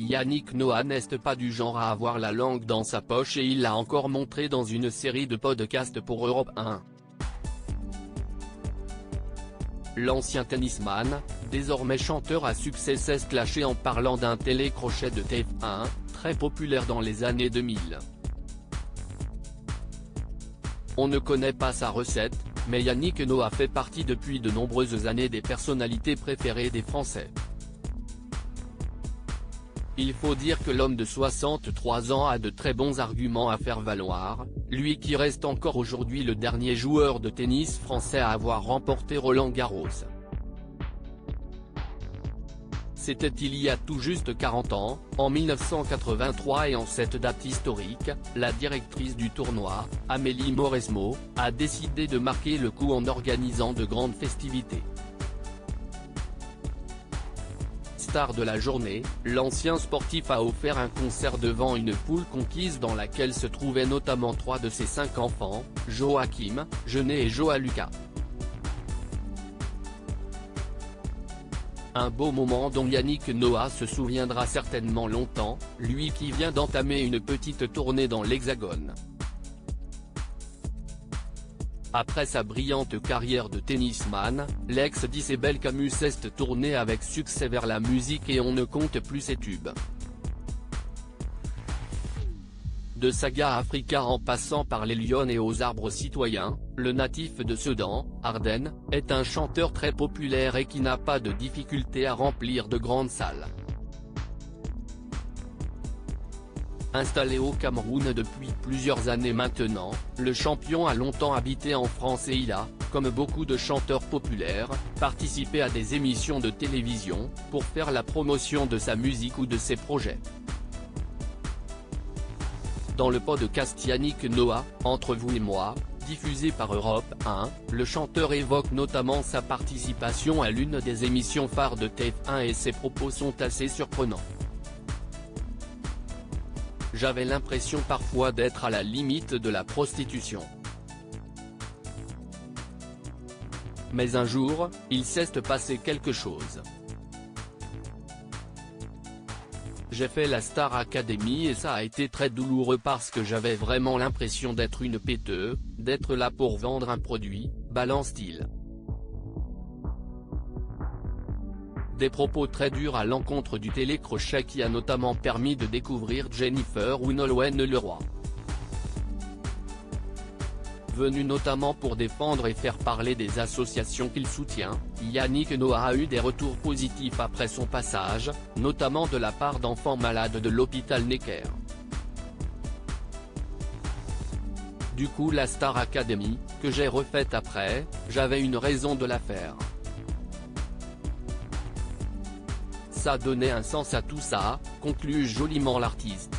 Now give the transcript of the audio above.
Yannick Noah n'est pas du genre à avoir la langue dans sa poche et il l'a encore montré dans une série de podcasts pour Europe 1. L'ancien tennisman, désormais chanteur à succès s'est clashé en parlant d'un télécrochet de TF1, très populaire dans les années 2000. On ne connaît pas sa recette, mais Yannick Noah fait partie depuis de nombreuses années des personnalités préférées des Français. Il faut dire que l'homme de 63 ans a de très bons arguments à faire valoir, lui qui reste encore aujourd'hui le dernier joueur de tennis français à avoir remporté Roland-Garros. C'était il y a tout juste 40 ans, en 1983 et en cette date historique, la directrice du tournoi, Amélie Mauresmo, a décidé de marquer le coup en organisant de grandes festivités. Star de la journée, l'ancien sportif a offert un concert devant une foule conquise dans laquelle se trouvaient notamment 3 de ses 5 enfants, Joachim, Jeunet et Joa Lucas. Un beau moment dont Yannick Noah se souviendra certainement longtemps, lui qui vient d'entamer une petite tournée dans l'Hexagone. Après sa brillante carrière de tennisman, l'ex-d'Isabelle Camus s'est tourné avec succès vers la musique et on ne compte plus ses tubes. De Saga Africa en passant par les Lions et aux Arbres Citoyens, le natif de Sedan, Ardennes, est un chanteur très populaire et qui n'a pas de difficulté à remplir de grandes salles. Installé au Cameroun depuis plusieurs années maintenant, le champion a longtemps habité en France et il a, comme beaucoup de chanteurs populaires, participé à des émissions de télévision, pour faire la promotion de sa musique ou de ses projets. Dans le podcast Yannick Noah, Entre vous et moi, diffusé par Europe 1, le chanteur évoque notamment sa participation à l'une des émissions phares de TF1 et ses propos sont assez surprenants. J'avais l'impression parfois d'être à la limite de la prostitution. Mais un jour, il s'est passé quelque chose. J'ai fait la Star Academy et ça a été très douloureux parce que j'avais vraiment l'impression d'être une péteuse, d'être là pour vendre un produit, balance-t-il. Des propos très durs à l'encontre du télécrochet qui a notamment permis de découvrir Jennifer ou Nolwenn Leroy. Venu notamment pour défendre et faire parler des associations qu'il soutient, Yannick Noah a eu des retours positifs après son passage, notamment de la part d'enfants malades de l'hôpital Necker. Du coup la Star Academy, que j'ai refaite après, j'avais une raison de la faire. Ça donnait un sens à tout ça, conclut joliment l'artiste.